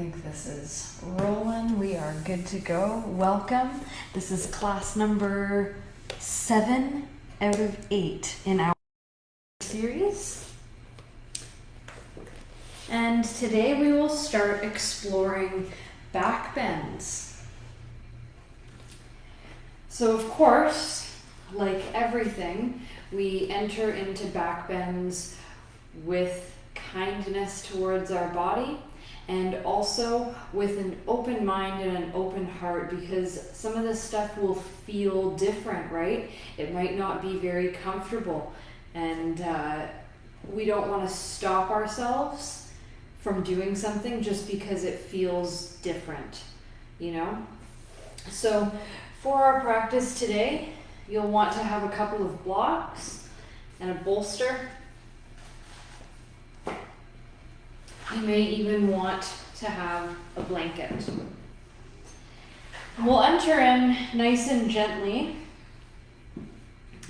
think this is rolling. We are good to go. Welcome. This is class number 7 out of 8 in our series. And today we will start exploring backbends. So of course, like everything, we enter into backbends with kindness towards our body, and also with an open mind and an open heart, because some of this stuff will feel different, right? It might not be very comfortable, and we don't want to stop ourselves from doing something just because it feels different, you know? So for our practice today, you'll want to have a couple of blocks and a bolster. You may even want to have a blanket. We'll enter in nice and gently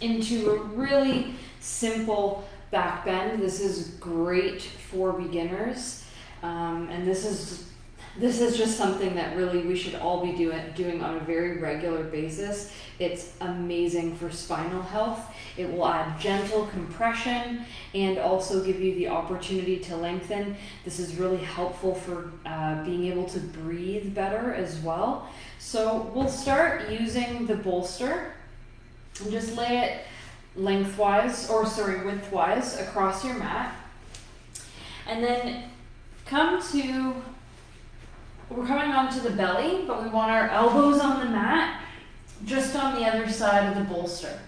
into a really simple back bend. This is great for beginners, and this is just something that really we should all be doing on a very regular basis. It's amazing for spinal health. It will add gentle compression and also give you the opportunity to lengthen. This is really helpful for being able to breathe better as well. So we'll start using the bolster and just lay it widthwise across your mat. And then we're coming onto the belly, but we want our elbows on the mat, just on the other side of the bolster.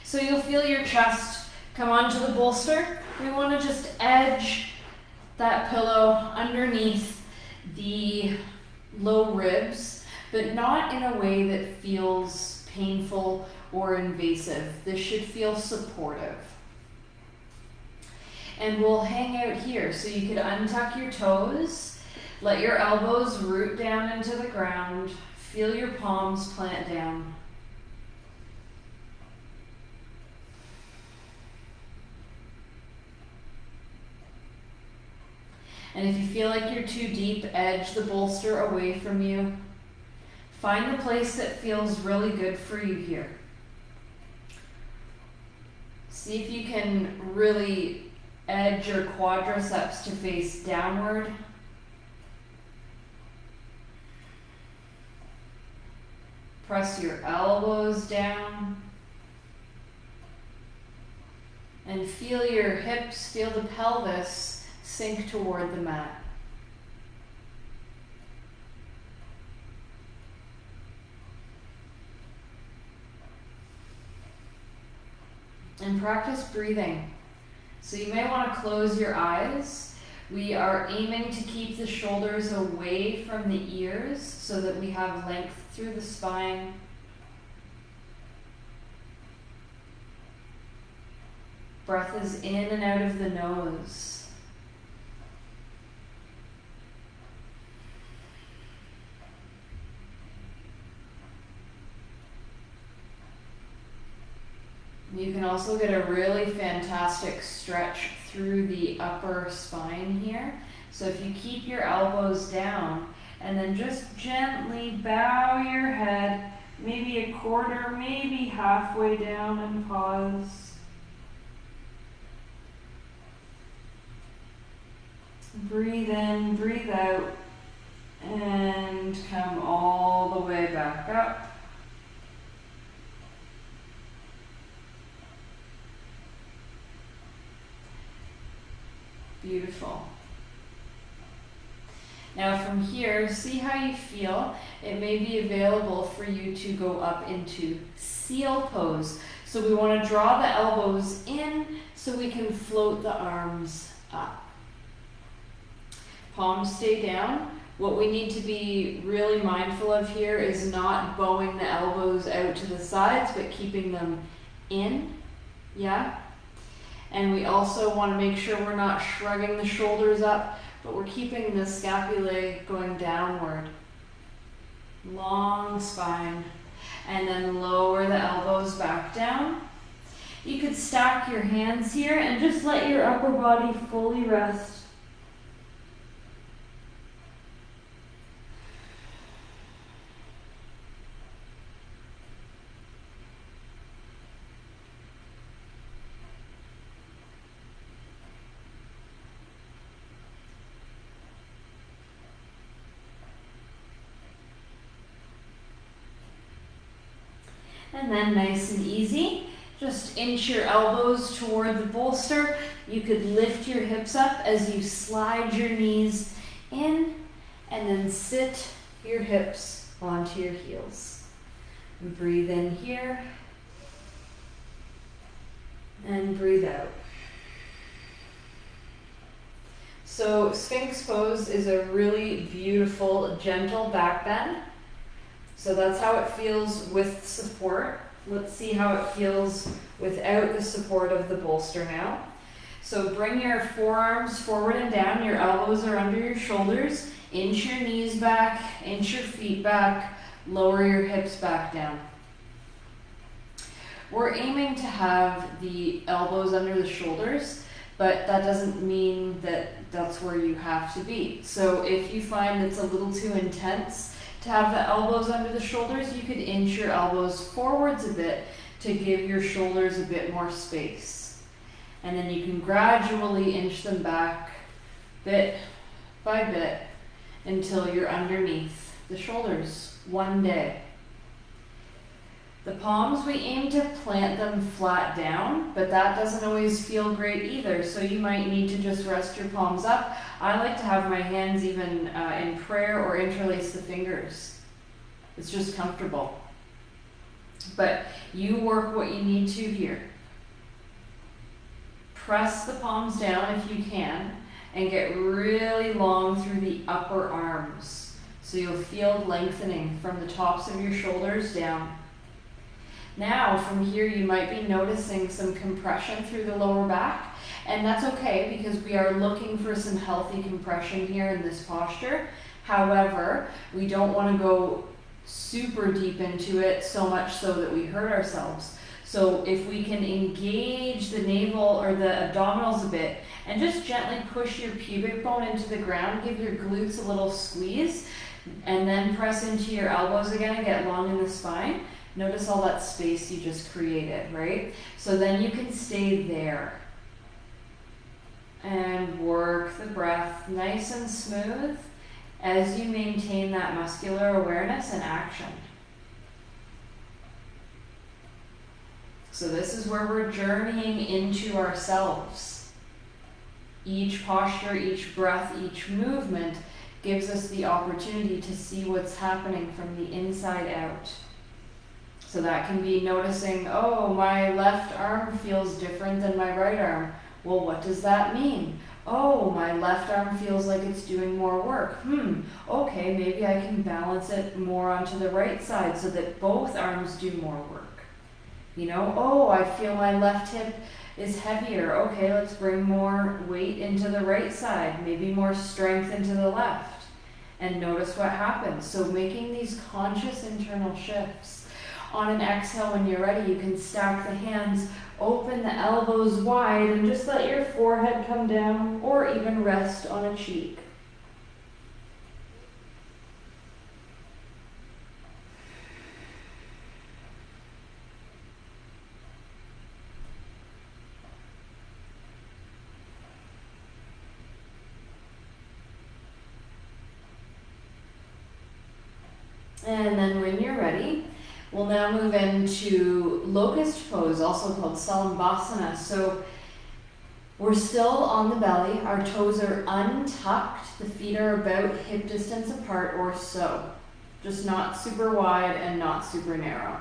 So you'll feel your chest come onto the bolster. We want to just edge that pillow underneath the low ribs, but not in a way that feels painful or invasive. This should feel supportive. And we'll hang out here. So you could untuck your toes, let your elbows root down into the ground, feel your palms plant down. And if you feel like you're too deep, edge the bolster away from you. Find the place that feels really good for you here. See if you can really edge your quadriceps to face downward. Press your elbows down. And feel your hips, feel the pelvis sink toward the mat. And practice breathing. So you may want to close your eyes. We are aiming to keep the shoulders away from the ears so that we have length through the spine. Breath is in and out of the nose. You can also get a really fantastic stretch through the upper spine here. So if you keep your elbows down and then just gently bow your head, maybe a quarter, maybe halfway down, and pause. Breathe in, breathe out, and come all the way back up. Beautiful. Now from here, see how you feel. It may be available for you to go up into seal pose. So we want to draw the elbows in so we can float the arms up. Palms stay down. What we need to be really mindful of here is not bowing the elbows out to the sides, but keeping them in. Yeah? And we also want to make sure we're not shrugging the shoulders up, but we're keeping the scapulae going downward. Long spine. And then lower the elbows back down. You could stack your hands here and just let your upper body fully rest. And then nice and easy, just inch your elbows toward the bolster. You could lift your hips up as you slide your knees in and then sit your hips onto your heels. And breathe in here and breathe out. So Sphinx pose is a really beautiful, gentle back bend. So that's how it feels with support. Let's see how it feels without the support of the bolster now. So bring your forearms forward and down. Your elbows are under your shoulders. Inch your knees back, inch your feet back, lower your hips back down. We're aiming to have the elbows under the shoulders, but that doesn't mean that that's where you have to be. So if you find it's a little too intense to have the elbows under the shoulders, you could inch your elbows forwards a bit to give your shoulders a bit more space. And then you can gradually inch them back bit by bit until you're underneath the shoulders one day. The palms, we aim to plant them flat down, but that doesn't always feel great either. So you might need to just rest your palms up. I like to have my hands even in prayer or interlace the fingers. It's just comfortable. But you work what you need to here. Press the palms down if you can and get really long through the upper arms. So you'll feel lengthening from the tops of your shoulders down. Now, from here, you might be noticing some compression through the lower back, and that's okay because we are looking for some healthy compression here in this posture. However, we don't want to go super deep into it so much so that we hurt ourselves. So if we can engage the navel or the abdominals a bit and just gently push your pubic bone into the ground, give your glutes a little squeeze, and then press into your elbows again and get long in the spine. Notice all that space you just created, right? So then you can stay there and work the breath nice and smooth as you maintain that muscular awareness and action. So this is where we're journeying into ourselves. Each posture, each breath, each movement gives us the opportunity to see what's happening from the inside out. So that can be noticing, oh, my left arm feels different than my right arm. Well, what does that mean? Oh, my left arm feels like it's doing more work. Okay, maybe I can balance it more onto the right side so that both arms do more work. You know, oh, I feel my left hip is heavier. Okay, let's bring more weight into the right side, maybe more strength into the left. And notice what happens. So making these conscious internal shifts. On an exhale, when you're ready, you can stack the hands, open the elbows wide, and just let your forehead come down or even rest on a cheek. And then when you're ready, we'll now move into locust pose, also called Salambhasana. So we're still on the belly, our toes are untucked, the feet are about hip distance apart or so. Just not super wide and not super narrow.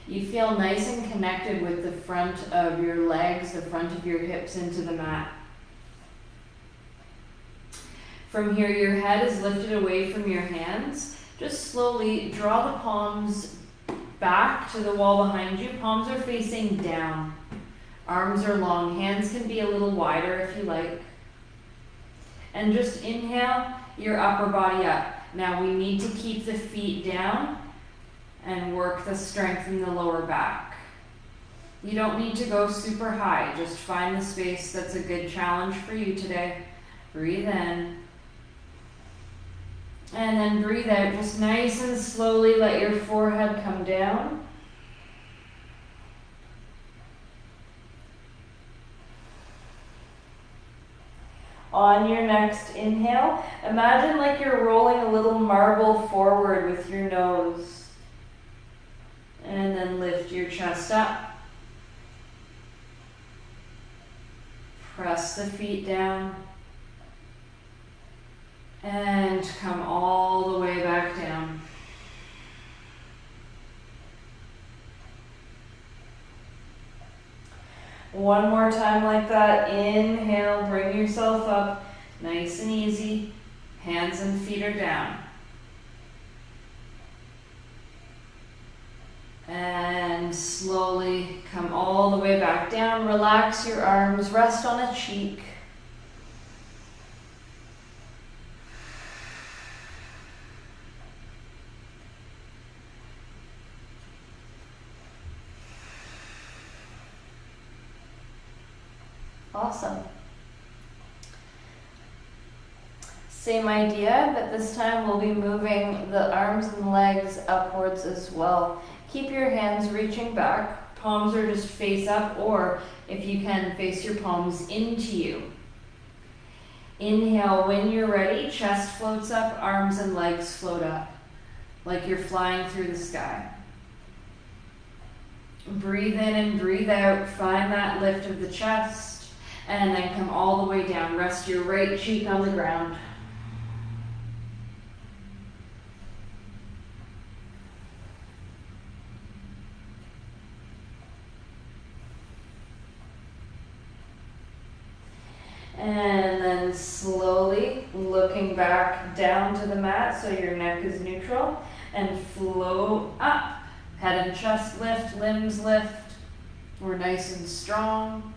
You feel nice and connected with the front of your legs, the front of your hips into the mat. From here, your head is lifted away from your hands. Just slowly draw the palms back to the wall behind you. Palms are facing down. Arms are long. Hands can be a little wider if you like. And just inhale your upper body up. Now we need to keep the feet down and work the strength in the lower back. You don't need to go super high. Just find the space that's a good challenge for you today. Breathe in. And then breathe out. Just nice and slowly let your forehead come down. On your next inhale, imagine like you're rolling a little marble forward with your nose. And chest up. Press the feet down. And come all the way back down. One more time like that. Inhale, bring yourself up. Nice and easy. Hands and feet are down. And slowly come all the way back down. Relax your arms, rest on a cheek. Awesome. Same idea, but this time we'll be moving the arms and legs upwards as well. Keep your hands reaching back. Palms are just face up, or if you can, face your palms into you. Inhale, when you're ready, chest floats up, arms and legs float up, like you're flying through the sky. Breathe in and breathe out, find that lift of the chest, and then come all the way down. Rest your right cheek on the ground. And then slowly looking back down to the mat so your neck is neutral, and float up. Head and chest lift, limbs lift. We're nice and strong.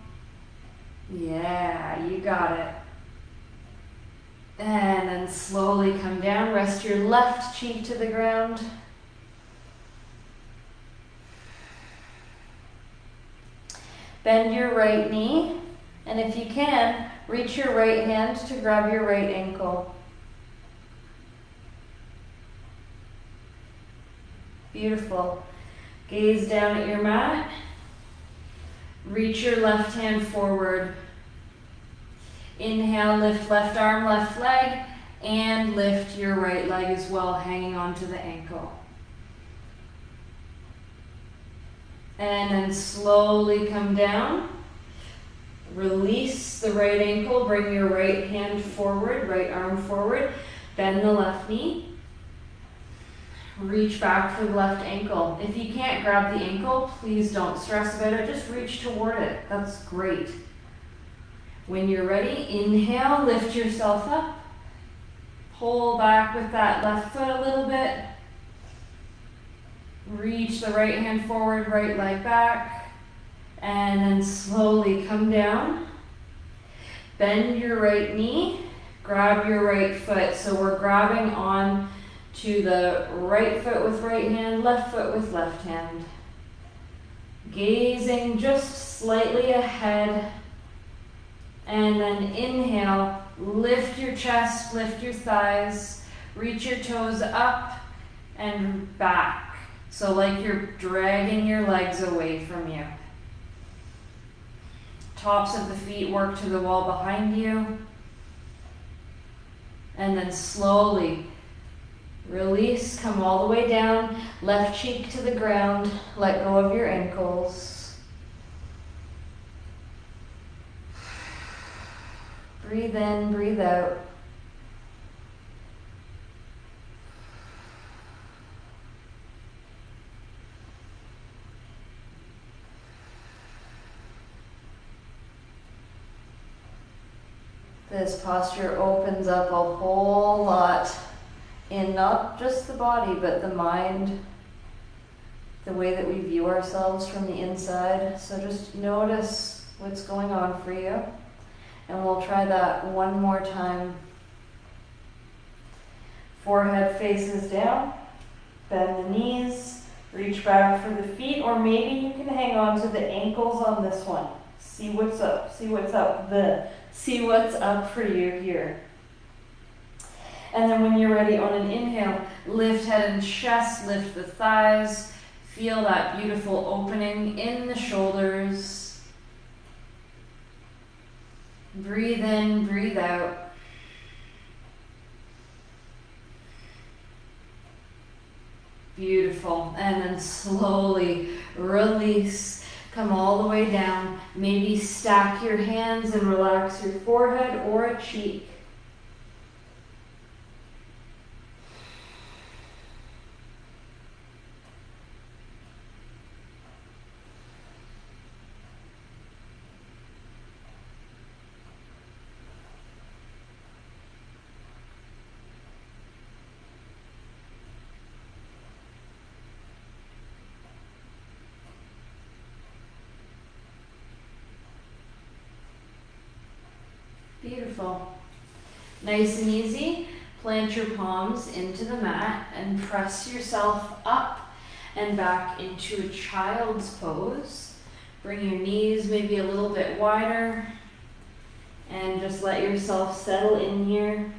Yeah, you got it. And then slowly come down. Rest your left cheek to the ground. Bend your right knee. And if you can, reach your right hand to grab your right ankle. Beautiful. Gaze down at your mat. Reach your left hand forward. Inhale, lift left arm, left leg, and lift your right leg as well, hanging onto the ankle. And then slowly come down. Release the right ankle, bring your right hand forward, right arm forward, bend the left knee. Reach back for the left ankle. If you can't grab the ankle, please don't stress about it, just reach toward it. That's great. When you're ready, inhale, lift yourself up. Pull back with that left foot a little bit. Reach the right hand forward, right leg back. And then slowly come down. Bend your right knee. Grab your right foot. So we're grabbing on to the right foot with right hand, left foot with left hand. Gazing just slightly ahead. And then inhale, lift your chest, lift your thighs, reach your toes up and back. So like you're dragging your legs away from you. Tops of the feet work to the wall behind you. And then slowly release, come all the way down, left cheek to the ground, let go of your ankles. Breathe in, breathe out. This posture opens up a whole lot in not just the body, but the mind, the way that we view ourselves from the inside. So just notice what's going on for you. And we'll try that one more time. Forehead faces down, bend the knees, reach back for the feet, or maybe you can hang on to the ankles on this one. See what's up, see what's up, see what's up for you here. And then when you're ready, on an inhale, lift head and chest, lift the thighs, feel that beautiful opening in the shoulders. Breathe in, breathe out. Beautiful. And then slowly release. Come all the way down. Maybe stack your hands and relax your forehead or a cheek. Beautiful. Nice and easy. Plant your palms into the mat and press yourself up and back into a child's pose. Bring your knees maybe a little bit wider and just let yourself settle in here.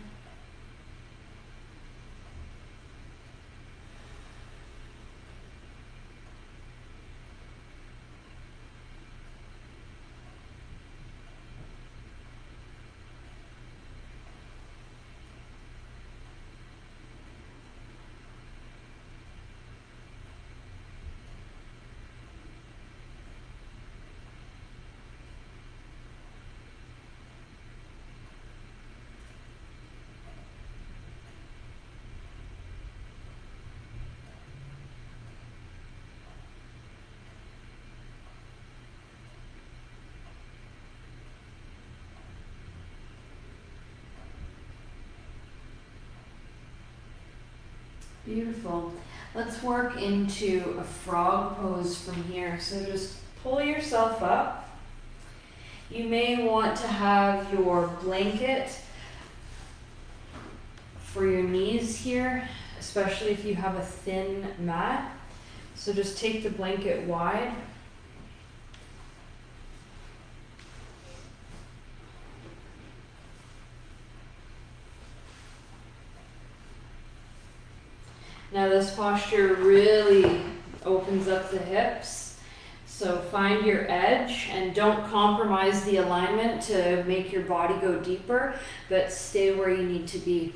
Beautiful. Let's work into a frog pose from here. So just pull yourself up. You may want to have your blanket for your knees here, especially if you have a thin mat. So just take the blanket wide. Now this posture really opens up the hips. So find your edge and don't compromise the alignment to make your body go deeper, but stay where you need to be.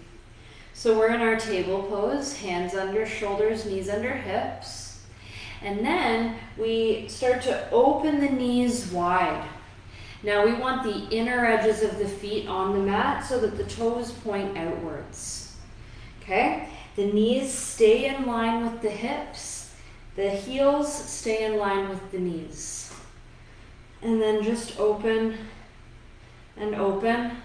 So we're in our table pose, hands under shoulders, knees under hips. And then we start to open the knees wide. Now we want the inner edges of the feet on the mat so that the toes point outwards. Okay? The knees stay in line with the hips. The heels stay in line with the knees. And then just open and open.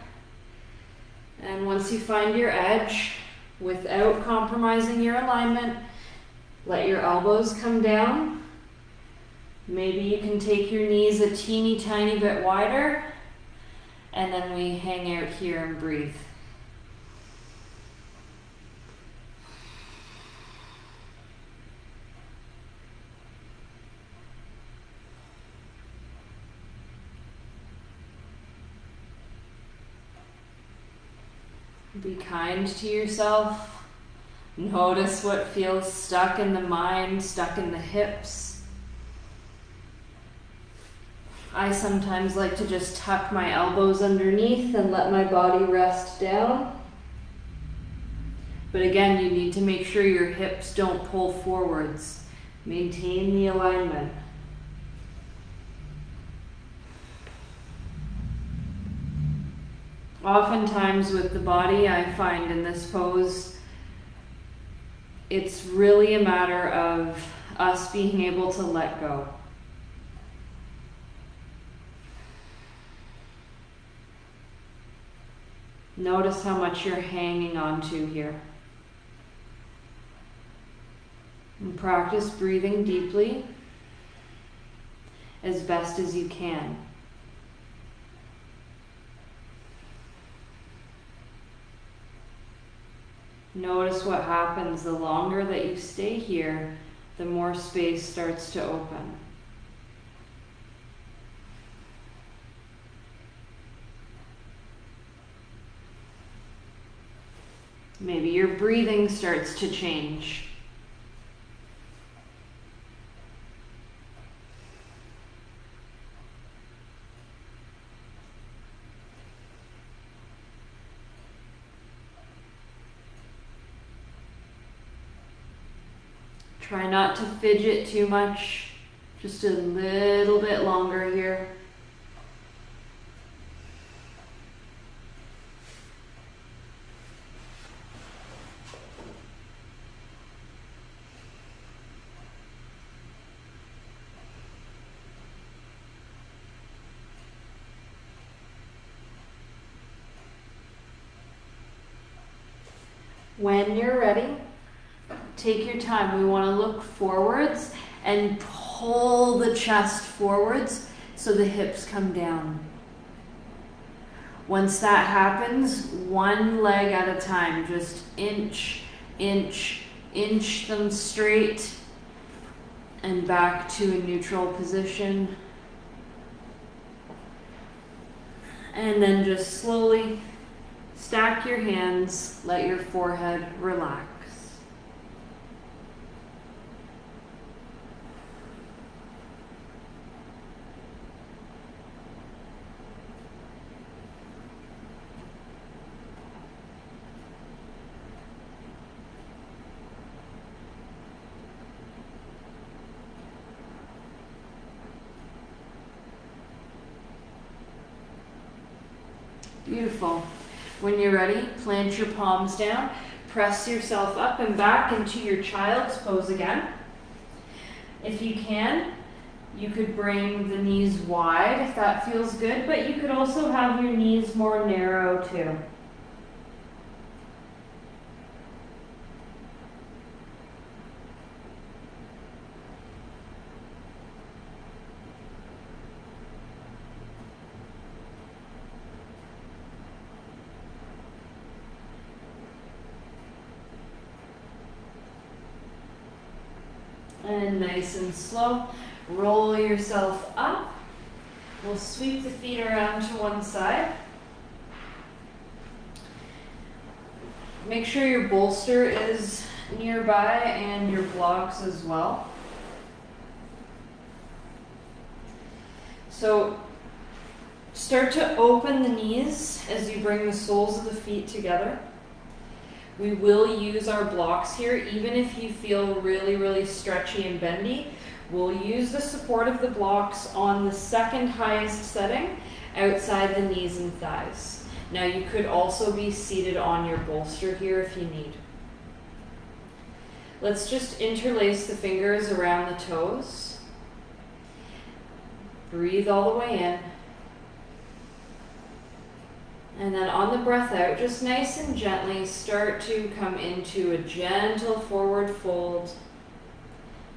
And once you find your edge, without compromising your alignment, let your elbows come down. Maybe you can take your knees a teeny tiny bit wider. And then we hang out here and breathe. Be kind to yourself. Notice what feels stuck in the mind, stuck in the hips. I sometimes like to just tuck my elbows underneath and let my body rest down. But again, you need to make sure your hips don't pull forwards. Maintain the alignment. Oftentimes with the body, I find in this pose, it's really a matter of us being able to let go. Notice how much you're hanging onto here. And practice breathing deeply as best as you can. Notice what happens the longer that you stay here, the more space starts to open. Maybe your breathing starts to change. Try not to fidget too much, just a little bit longer here. When you're ready, take your time. We want to look forwards and pull the chest forwards so the hips come down. Once that happens, one leg at a time, just inch, inch, inch them straight and back to a neutral position. And then just slowly stack your hands, let your forehead relax. Beautiful. When you're ready, plant your palms down, press yourself up and back into your child's pose again. If you can, you could bring the knees wide if that feels good, but you could also have your knees more narrow too. And nice and slow, roll yourself up. We'll sweep the feet around to one side. Make sure your bolster is nearby and your blocks as well. So start to open the knees as you bring the soles of the feet together. We will use our blocks here, even if you feel really, really stretchy and bendy. We'll use the support of the blocks on the second highest setting outside the knees and thighs. Now you could also be seated on your bolster here if you need. Let's just interlace the fingers around the toes. Breathe all the way in. And then on the breath out, just nice and gently start to come into a gentle forward fold,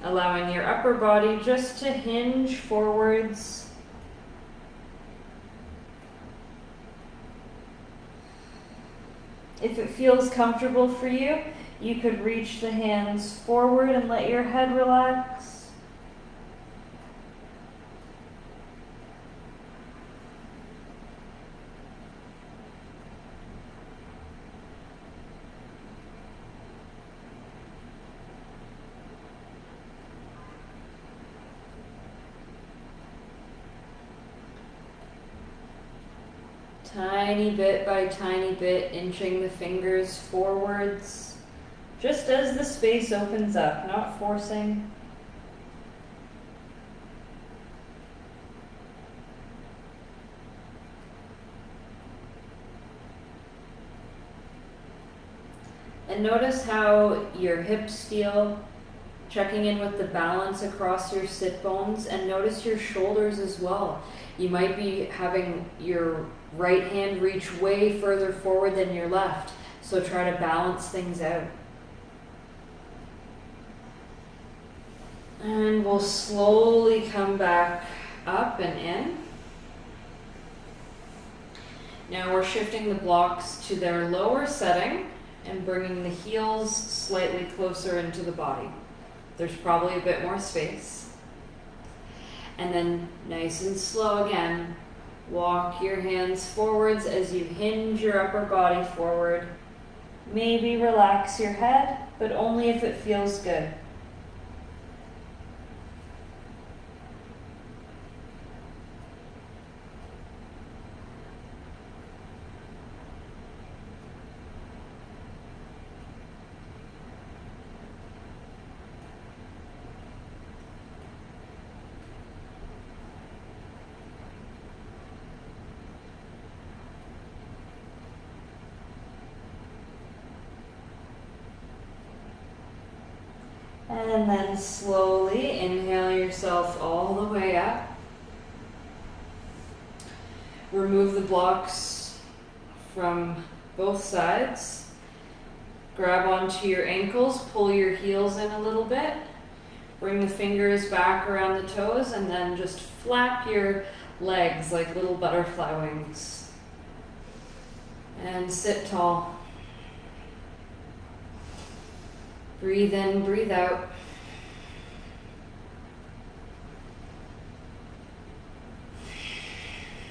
allowing your upper body just to hinge forwards. If it feels comfortable for you, you could reach the hands forward and let your head relax. Tiny bit by tiny bit, inching the fingers forwards, just as the space opens up, not forcing. And notice how your hips feel, checking in with the balance across your sit bones, and notice your shoulders as well. You might be having your right hand reach way further forward than your left, so try to balance things out. And we'll slowly come back up and in. Now we're shifting the blocks to their lower setting and bringing the heels slightly closer into the body. There's probably a bit more space. And then nice and slow again, walk your hands forwards as you hinge your upper body forward. Maybe relax your head, but only if it feels good. And then slowly inhale yourself all the way up. Remove the blocks from both sides. Grab onto your ankles, pull your heels in a little bit. Bring the fingers back around the toes and then just flap your legs like little butterfly wings. And sit tall. Breathe in, breathe out.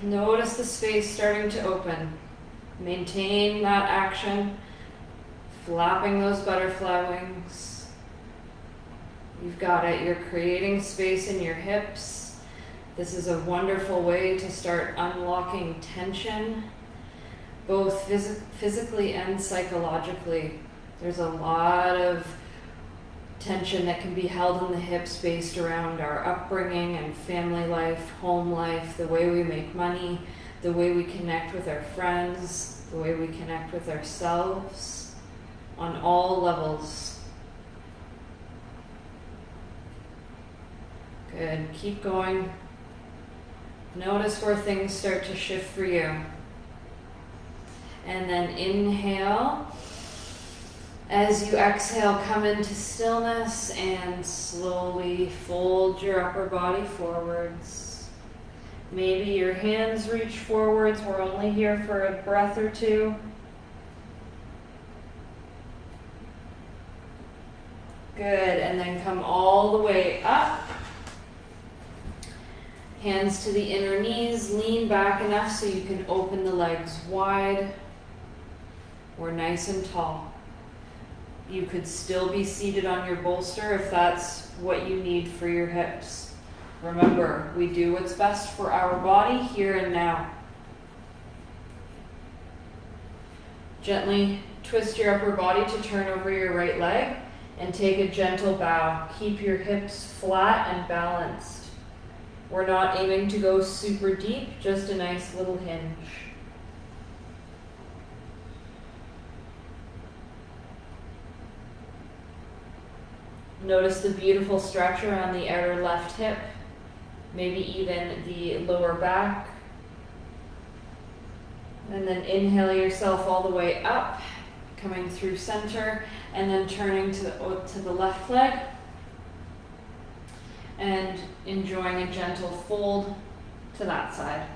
Notice the space starting to open. Maintain that action, flapping those butterfly wings. You've got it. You're creating space in your hips. This is a wonderful way to start unlocking tension, both physically and psychologically. There's a lot of tension that can be held in the hips based around our upbringing and family life, home life, the way we make money, the way we connect with our friends, the way we connect with ourselves, on all levels. Good, keep going. Notice where things start to shift for you. And then inhale. As you exhale, come into stillness and slowly fold your upper body forwards. Maybe your hands reach forwards. We're only here for a breath or two. Good, and then come all the way up. Hands to the inner knees, lean back enough so you can open the legs wide. We're nice and tall. You could still be seated on your bolster if that's what you need for your hips. Remember, we do what's best for our body here and now. Gently twist your upper body to turn over your right leg and take a gentle bow. Keep your hips flat and balanced. We're not aiming to go super deep, just a nice little hinge. Notice the beautiful stretch around the outer left hip, maybe even the lower back. And then inhale yourself all the way up, coming through center, and then turning to the left leg. And enjoying a gentle fold to that side.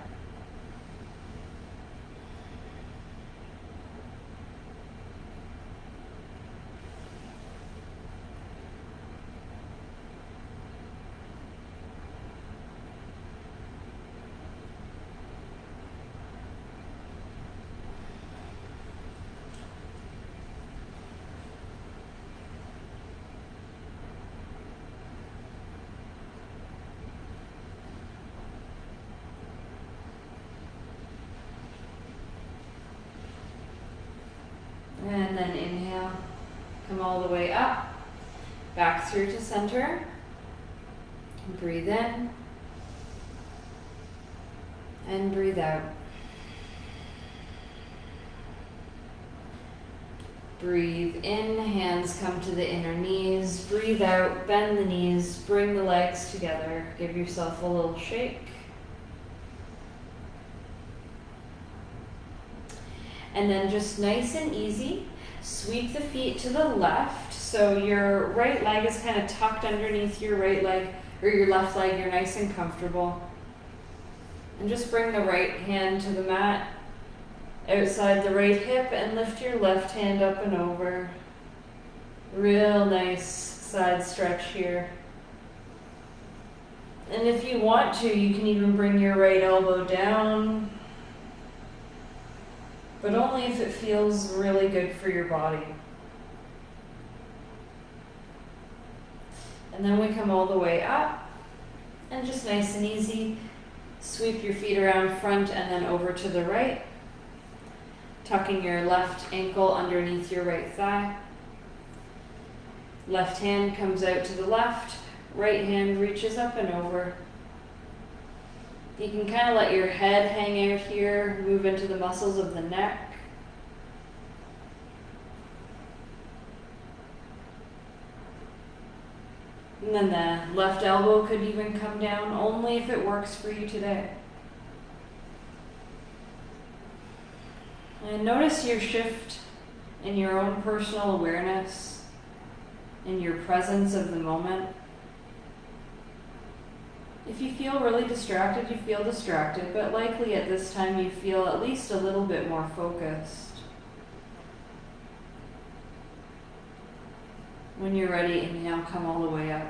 And then inhale, come all the way up, back through to center. Breathe in and breathe out. Breathe in, hands come to the inner knees. Breathe out, bend the knees, bring the legs together. Give yourself a little shake. And then just nice and easy, sweep the feet to the left. So your right leg is kind of tucked underneath your right leg, or your left leg. You're nice and comfortable. And just bring the right hand to the mat outside the right hip and lift your left hand up and over. Real nice side stretch here. And if you want to, you can even bring your right elbow down, but only if it feels really good for your body. And then we come all the way up, and just nice and easy, sweep your feet around front and then over to the right, tucking your left ankle underneath your right thigh. Left hand comes out to the left, right hand reaches up and over. You can kind of let your head hang out here, move into the muscles of the neck. And then the left elbow could even come down, only if it works for you today. And notice your shift in your own personal awareness, in your presence of the moment. If you feel really distracted, you feel distracted, but likely at this time you feel at least a little bit more focused. When you're ready, inhale, come all the way up.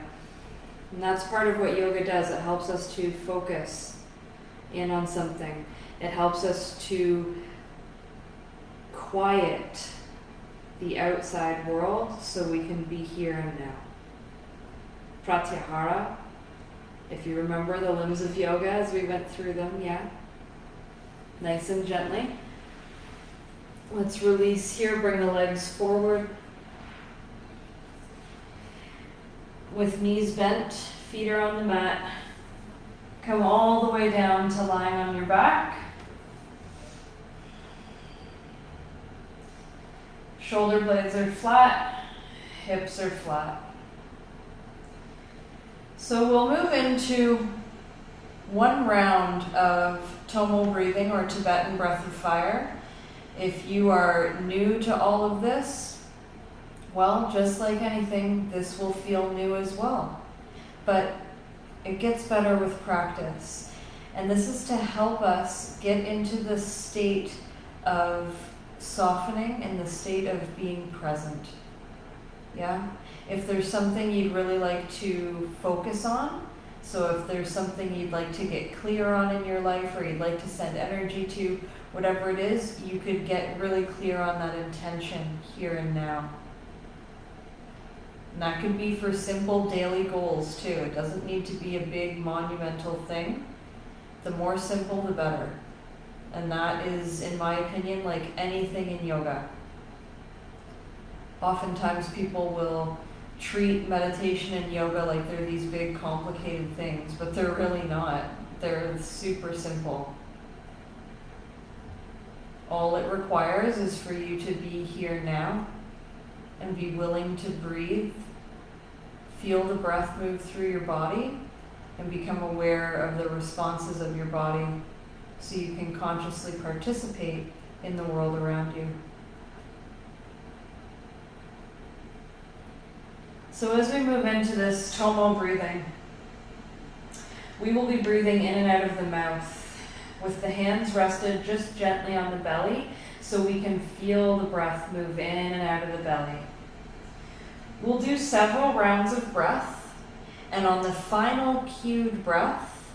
And that's part of what yoga does. It helps us to focus in on something. It helps us to quiet the outside world so we can be here and now. Pratyahara, if you remember the limbs of yoga as we went through them, yeah. Nice and gently. Let's release here, bring the legs forward. With knees bent, feet are on the mat. Come all the way down to lying on your back. Shoulder blades are flat, hips are flat. So we'll move into one round of Tomo breathing or Tibetan breath of fire. If you are new to all of this, well, just like anything, this will feel new as well. But it gets better with practice. And this is to help us get into the state of softening and the state of being present. Yeah? If there's something you'd really like to focus on, so if there's something you'd like to get clear on in your life or you'd like to send energy to, whatever it is, you could get really clear on that intention here and now. And that could be for simple daily goals too. It doesn't need to be a big monumental thing. The more simple, the better. And that is, in my opinion, like anything in yoga. Oftentimes people will treat meditation and yoga like they're these big complicated things, but they're really not. They're super simple. All it requires is for you to be here now and be willing to breathe, feel the breath move through your body, and become aware of the responses of your body so you can consciously participate in the world around you. So as we move into this Tomo breathing, we will be breathing in and out of the mouth with the hands rested just gently on the belly so we can feel the breath move in and out of the belly. We'll do several rounds of breath, and on the final cued breath,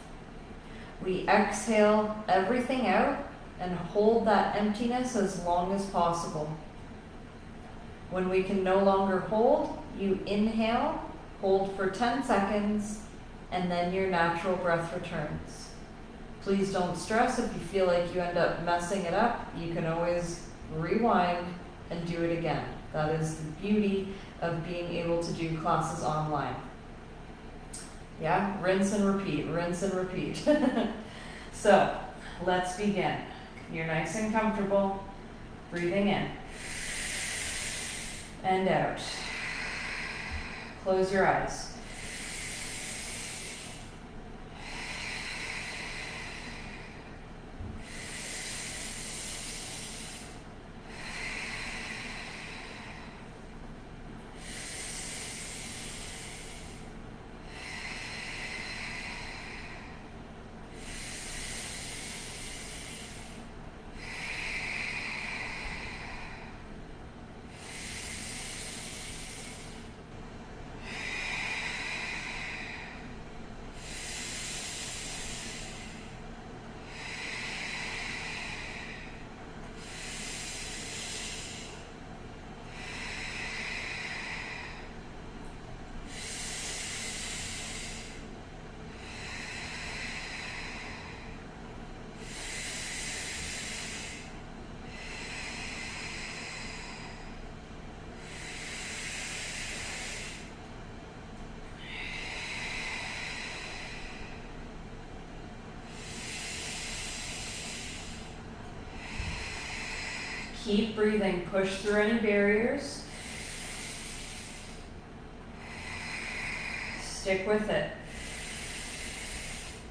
we exhale everything out and hold that emptiness as long as possible. When we can no longer hold, you inhale, hold for 10 seconds, and then your natural breath returns. Please don't stress if you feel like you end up messing it up. You can always rewind and do it again. That is the beauty of being able to do classes online. Yeah, rinse and repeat, rinse and repeat. So, let's begin. You're nice and comfortable, breathing in and out. Close your eyes. Keep breathing, push through any barriers. Stick with it.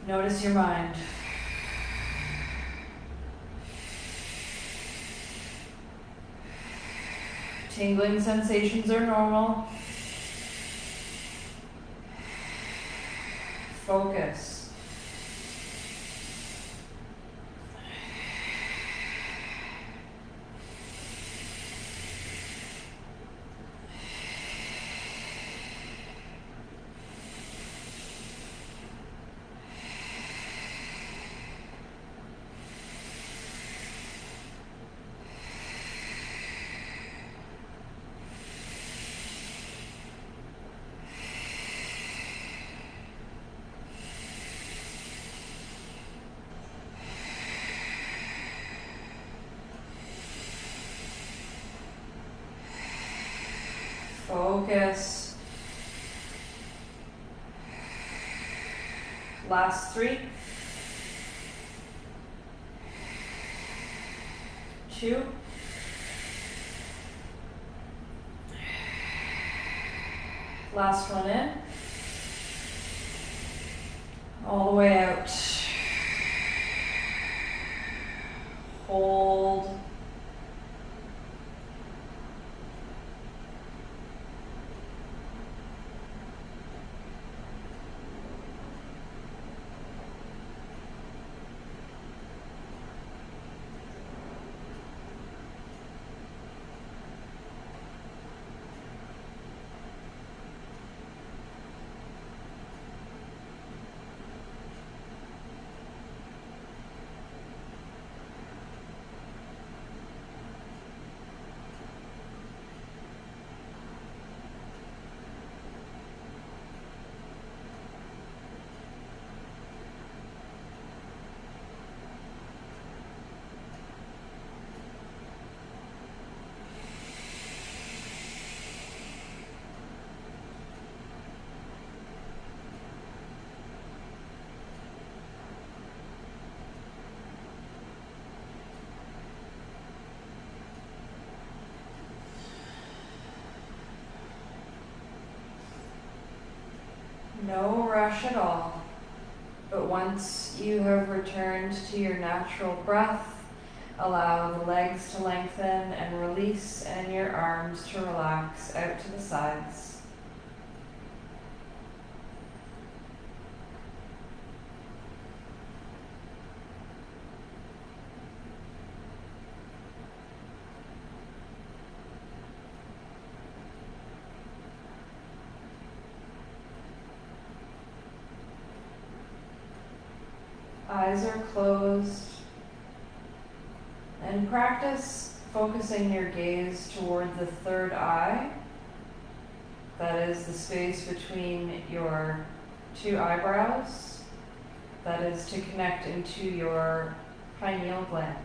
Notice your mind. Tingling sensations are normal. Focus. Focus. Last 3. 2. Last one in. All the way out. Hold. No rush at all, but once you have returned to your natural breath, allow the legs to lengthen and release and your arms to relax out to the sides. Eyes are closed, and practice focusing your gaze toward the third eye. That is the space between your 2 eyebrows. That is to connect into your pineal gland.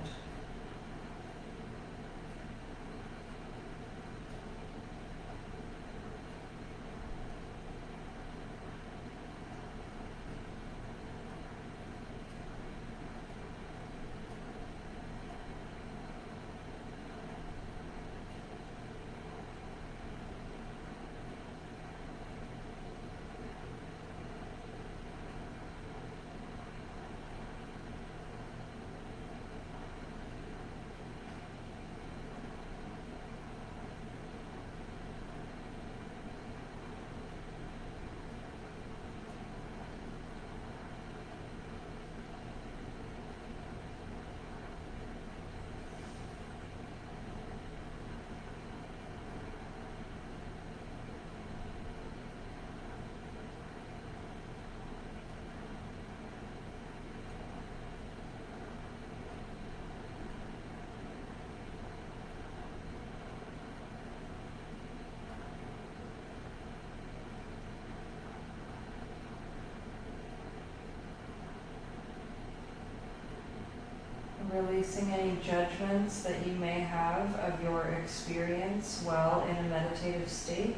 Releasing any judgments that you may have of your experience while in a meditative state.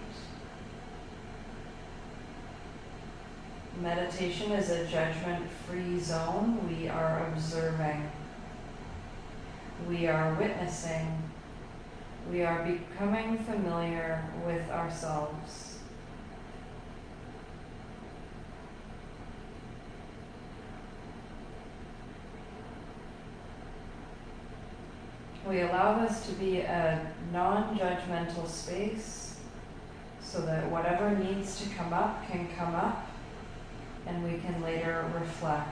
Meditation is a judgment-free zone. We are observing. We are witnessing. We are becoming familiar with ourselves. We allow this to be a non-judgmental space so that whatever needs to come up can come up, and we can later reflect.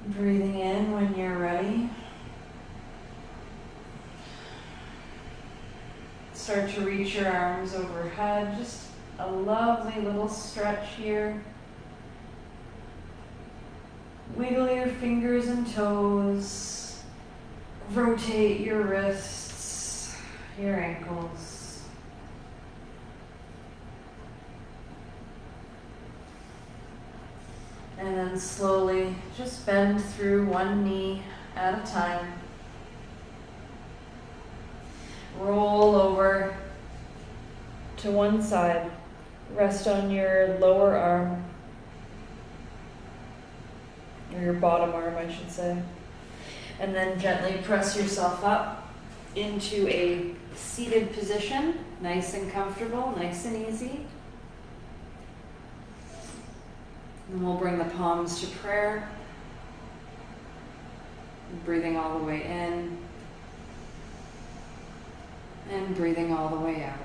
Breathing in when you're ready. Start to reach your arms overhead. Just a lovely little stretch here. Wiggle your fingers and toes. Rotate your wrists, your ankles. And then slowly just bend through one knee at a time. Roll over to one side. Rest on your lower arm, or your bottom arm, I should say. And then gently press yourself up into a seated position, nice and comfortable, nice and easy. And we'll bring the palms to prayer. Breathing all the way in. And breathing all the way out.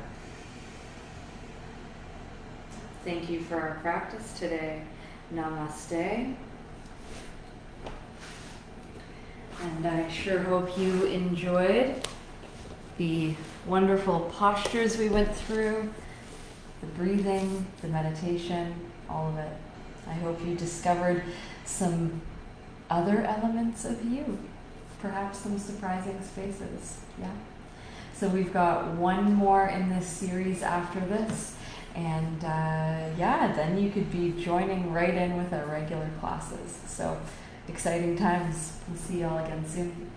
Thank you for our practice today. Namaste. And I sure hope you enjoyed the wonderful postures we went through, the breathing, the meditation, all of it. I hope you discovered some other elements of you, perhaps some surprising spaces. Yeah. So we've got one more in this series after this, and then you could be joining right in with our regular classes. So exciting times. We'll see you all again soon.